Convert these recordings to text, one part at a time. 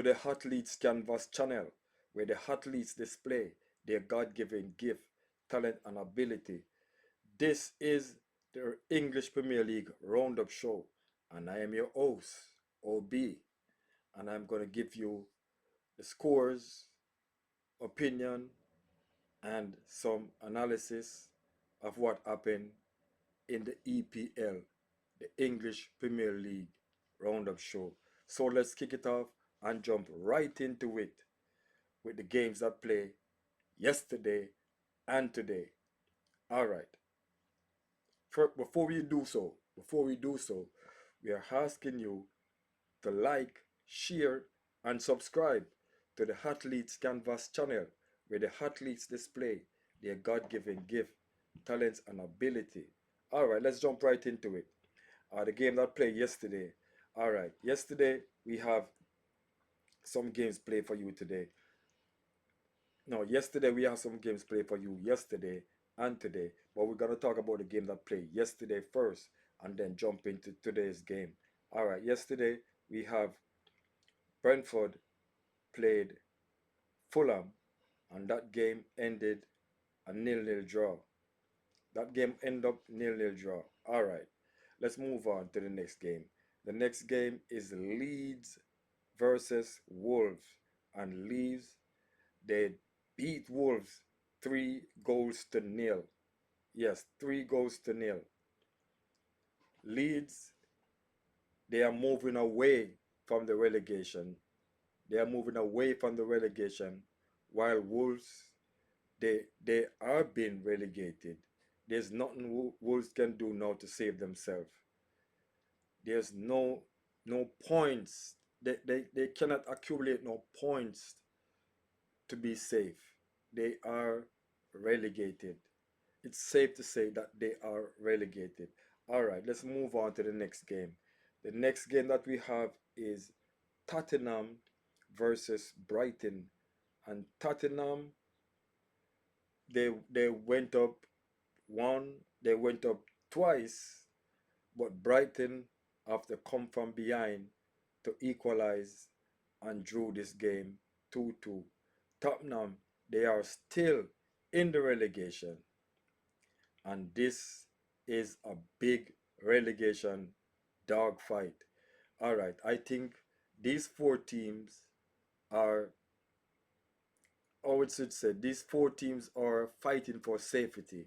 to the Athletes Canvas channel, where the athletes display their God given gift, talent, and ability. This is the English Premier League Roundup Show, and I am your host, OB, and I'm going to give you the scores, opinion, and some analysis of what happened in the EPL, the English Premier League Roundup Show. So let's kick it off and jump right into it with the games that play yesterday and today. All right. Before we do so, we are asking you to like, share, and subscribe to the Athletes Canvas channel, where the athletes display their God-given gift, talents, and ability. All right, let's jump right into it. The game that played yesterday. All right, yesterday we have some games played for you today. No, yesterday we have some games played for you yesterday and today, but we're gonna talk about the game that played yesterday first, and then jump into today's game. All right, yesterday we have Brentford played Fulham, and that game ended a nil-nil draw. That game ended up nil-nil draw. All right, let's move on to the next game. The next game is Leeds versus Wolves, and Leeds, they beat Wolves 3 goals to nil. Yes, 3 goals to nil. Leeds, they are moving away from the relegation. They are moving away from the relegation, while Wolves, they are being relegated. There's nothing Wolves can do now to save themselves. There's no points. They cannot accumulate no points to be safe. They are relegated. It's safe to say that they are relegated. All right, let's move on to the next game. The next game that we have is Tottenham versus Brighton. And Tottenham, they went up one, they went up twice, but Brighton have to come from behind to equalize and drew this game 2-2. Tottenham, they are still in the relegation, and this is a big relegation dogfight. All right, I think these four teams are, or it should say, these four teams are fighting for safety.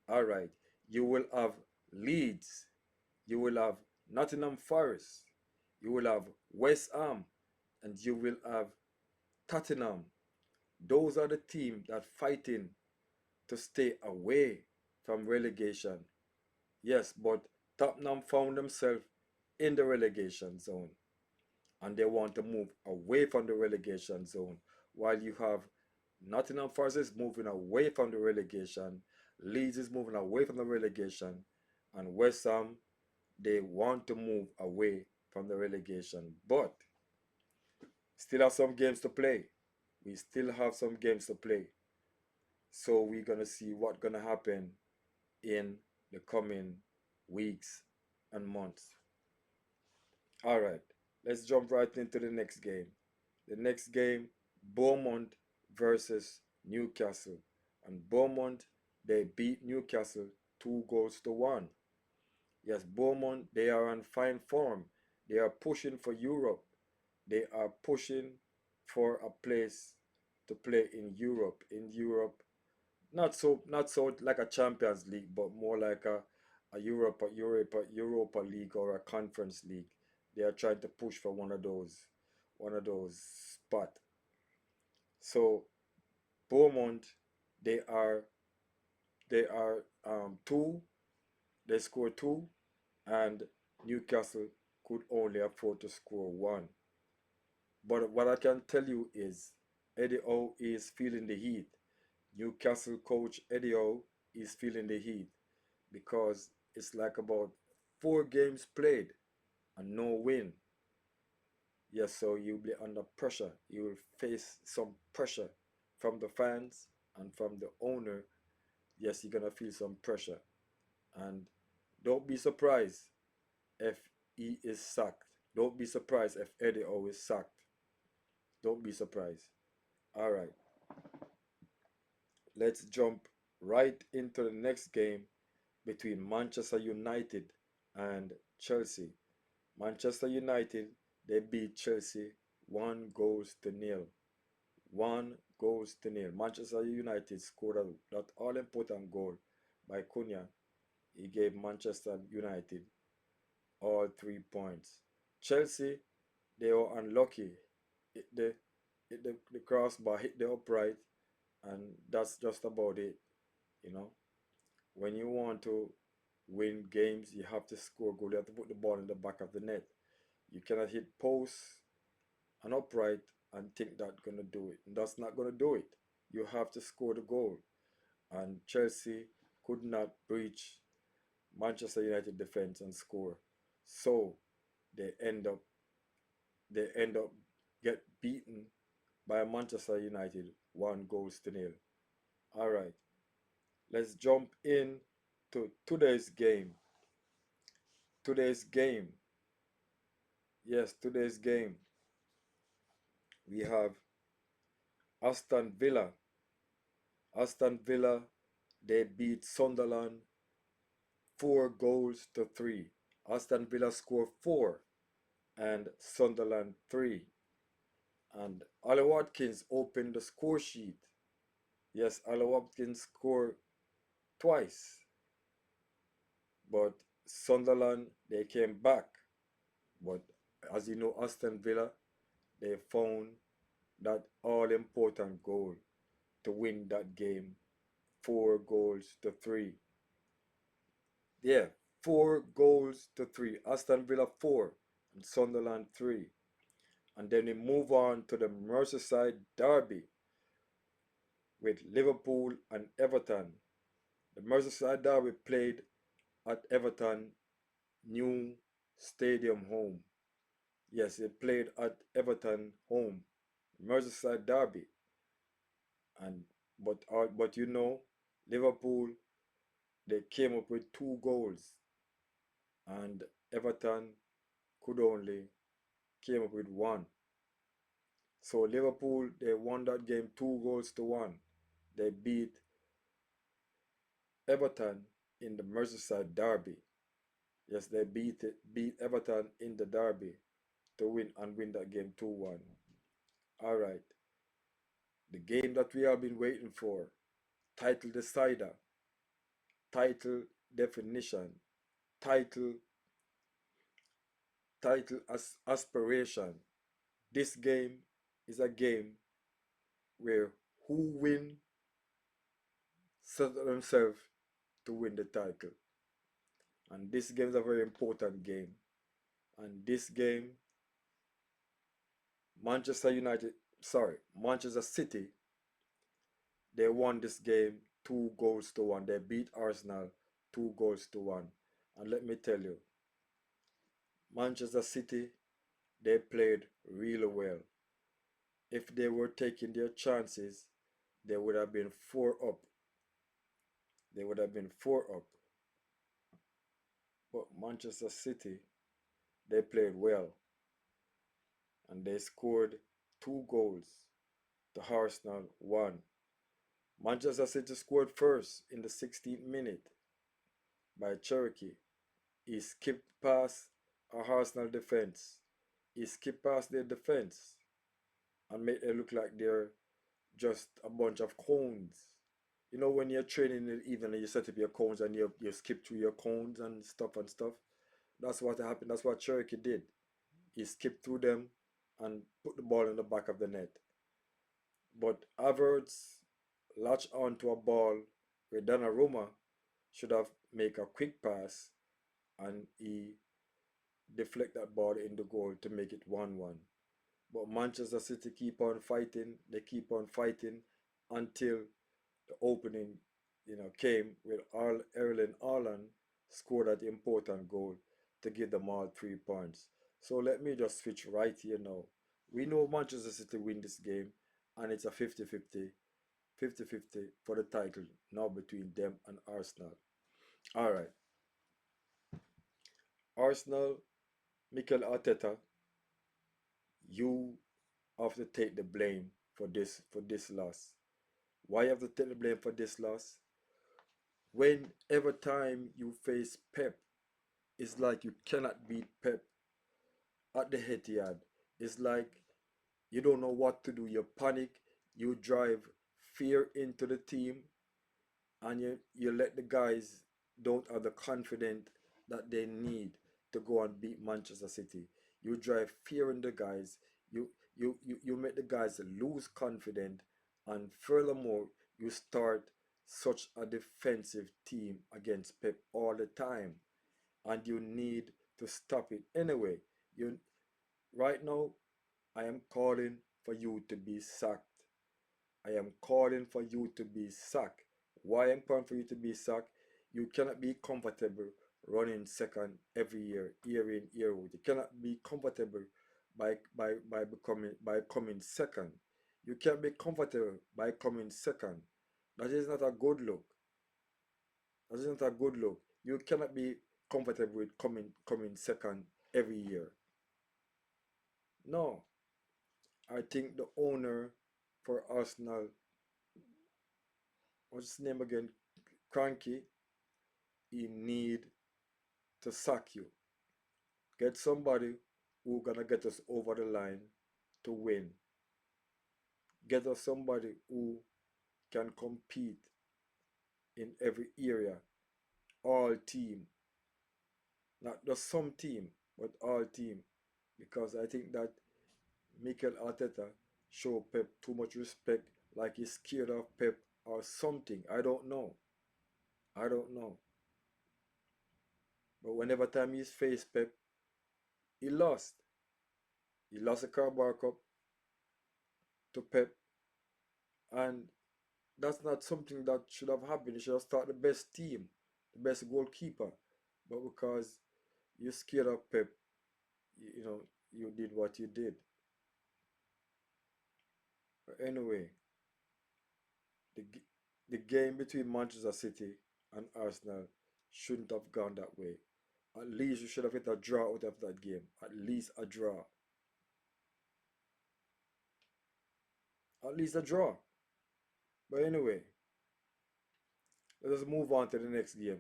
All right, you will have Leeds, you will have Nottingham Forest, you will have West Ham, and you will have Tottenham. Those are the teams that fighting to stay away from relegation. Yes, but Tottenham found themselves in the relegation zone, and they want to move away from the relegation zone, while you have Nottingham Forest is moving away from the relegation, Leeds is moving away from the relegation, and West Ham, they want to move away from the relegation. But still have some games to play. We still have some games to play. So we're gonna see what's gonna happen in the coming weeks and months. All right, let's jump right into the next game. The next game, Bournemouth versus Newcastle. And Bournemouth, they beat Newcastle 2 goals to 1. Yes, Bournemouth, they are on fine form. They are pushing for Europe. They are pushing for a place to play in Europe. In Europe, not so like a Champions League, but more like a Europa League or a Conference League. They are trying to push for one of those spot. So Beaumont, they are two. They score two, and Newcastle could only afford to score one. But what I can tell you is Eddie Howe is feeling the heat. Newcastle coach Eddie Howe is feeling the heat because it's like about 4 games played and no win. Yes, so you'll be under pressure. You will face some pressure from the fans and from the owner. Yes, you're gonna feel some pressure. And don't be surprised if he is sacked. Don't be surprised if Eddie Howe is sacked. Don't be surprised. All right, let's jump right into the next game between Manchester United and Chelsea. Manchester United, they beat Chelsea 1 goals to nil. 1 goals to nil. Manchester United scored that all important goal by Cunha. He gave Manchester United all 3 points. Chelsea, they were unlucky. The crossbar hit the upright, and that's just about it. You know, when you want to win games, you have to score goal. You have to put the ball in the back of the net. You cannot hit posts and upright and think that's gonna do it. That's not gonna do it. You have to score the goal. And Chelsea could not breach Manchester United defense and score. So they end up they end up get beaten by Manchester United 1 goals to nil. Alright, let's jump in to today's game. Today's game. Yes, today's game. We have Aston Villa. Aston Villa, they beat Sunderland 4 goals to 3. Aston Villa scored 4 and Sunderland 3. And Ollie Watkins opened the score sheet. Yes, Ollie Watkins scored twice, but Sunderland, they came back. But as you know, Aston Villa, they found that all important goal to win that game 4 goals to 3. Yeah, 4 goals to 3. Aston Villa 4 and Sunderland 3. And then we move on to the Merseyside Derby with Liverpool and Everton. The Merseyside Derby played at Everton new stadium home. Yes, it played at Everton home, Merseyside Derby, and but you know, Liverpool, they came up with 2 goals, and Everton could only came up with one. So Liverpool, they won that game 2 goals to 1. They beat Everton in the Merseyside Derby. Yes, they beat Everton in the Derby to win that game 2-1. All right, the game that we have been waiting for, title decider, title definition, title aspiration. This game is a game where who win set themselves to win the title. And this game is a very important game. And this game, Manchester City, they won this game 2 goals to 1. They beat Arsenal 2 goals to 1. And let me tell you, Manchester City, they played really well. If they were taking their chances, they would have been 4 up. They would have been 4 up. But Manchester City, they played well. And they scored 2 goals to Arsenal 1. Manchester City scored first in the 16th minute by Cherokee. He skipped past a Arsenal defense. He skipped past their defense and made it look like they're just a bunch of cones. You know, when you're training in the evening, you set up your cones and you skip through your cones and stuff and stuff. That's what happened. That's what Cherokee did. He skipped through them and put the ball in the back of the net. But Havertz latched onto a ball where Donnarumma should have made a quick pass, and he deflect that ball in the goal to make it 1-1. But Manchester City keep on fighting. They keep on fighting until the opening, came with Erling Haaland scored that important goal to give them all 3 points. So let me just switch right here now. We know Manchester City win this game, and it's a 50-50 for the title now between them and Arsenal. All right, Arsenal, Mikel Arteta, you have to take the blame for this loss. Why you have to take the blame for this loss? Whenever time you face Pep, it's like you cannot beat Pep at the Etihad. It's like you don't know what to do. You panic, you drive fear into the team, and you let the guys don't have the confidence that they need to go and beat Manchester City. You drive fear in the guys. You make the guys lose confidence, and furthermore, you start such a defensive team against Pep all the time, and you need to stop it anyway. You right now, I am calling for you to be sacked. I am calling for you to be sacked. Why I'm calling for you to be sacked? You cannot be comfortable running second every year in, year out. You cannot be comfortable by coming second. You can't be comfortable by coming second. That is not a good look. That is not a good look. You cannot be comfortable with coming second every year. No. I think the owner for Arsenal, what's his name again? Cranky, he need to sack you. Get somebody who gonna get us over the line to win. Get us somebody who can compete in every area. All team. Not just some team, but all team. Because I think that Mikel Arteta show Pep too much respect, like he's scared of Pep or something. I don't know. I don't know. But whenever time he's faced Pep, he lost. He lost the Carabao Cup to Pep, and that's not something that should have happened. You should have started the best team, the best goalkeeper. But because you're scared of Pep, you did what you did. But anyway, the the game between Manchester City and Arsenal shouldn't have gone that way. At least you should have hit a draw out of that game. At least a draw. At least a draw. But anyway, let us move on to the next game.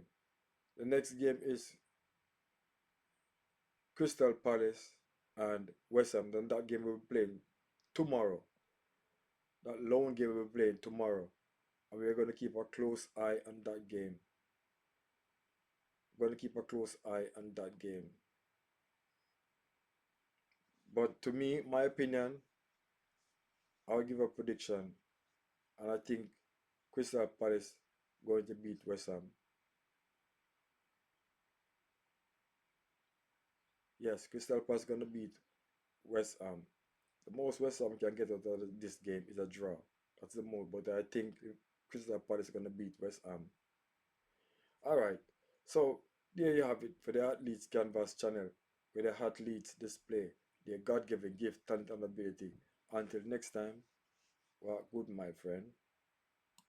The next game is Crystal Palace and West Ham. Then that game will be playing tomorrow. That lone game will be playing tomorrow. And we're going to keep a close eye on that game. We're going to keep a close eye on that game. But to me, my opinion, I'll give a prediction. And I think Crystal Palace going to beat West Ham. Yes, Crystal Palace going to beat West Ham. The most West Ham can get out of this game is a draw. That's the most. But I think Crystal Palace is going to beat West Ham. Alright, so there you have it for the Athletes Canvas channel, where the athletes display their God given gift, talent, and ability. Until next time, well, good, my friend.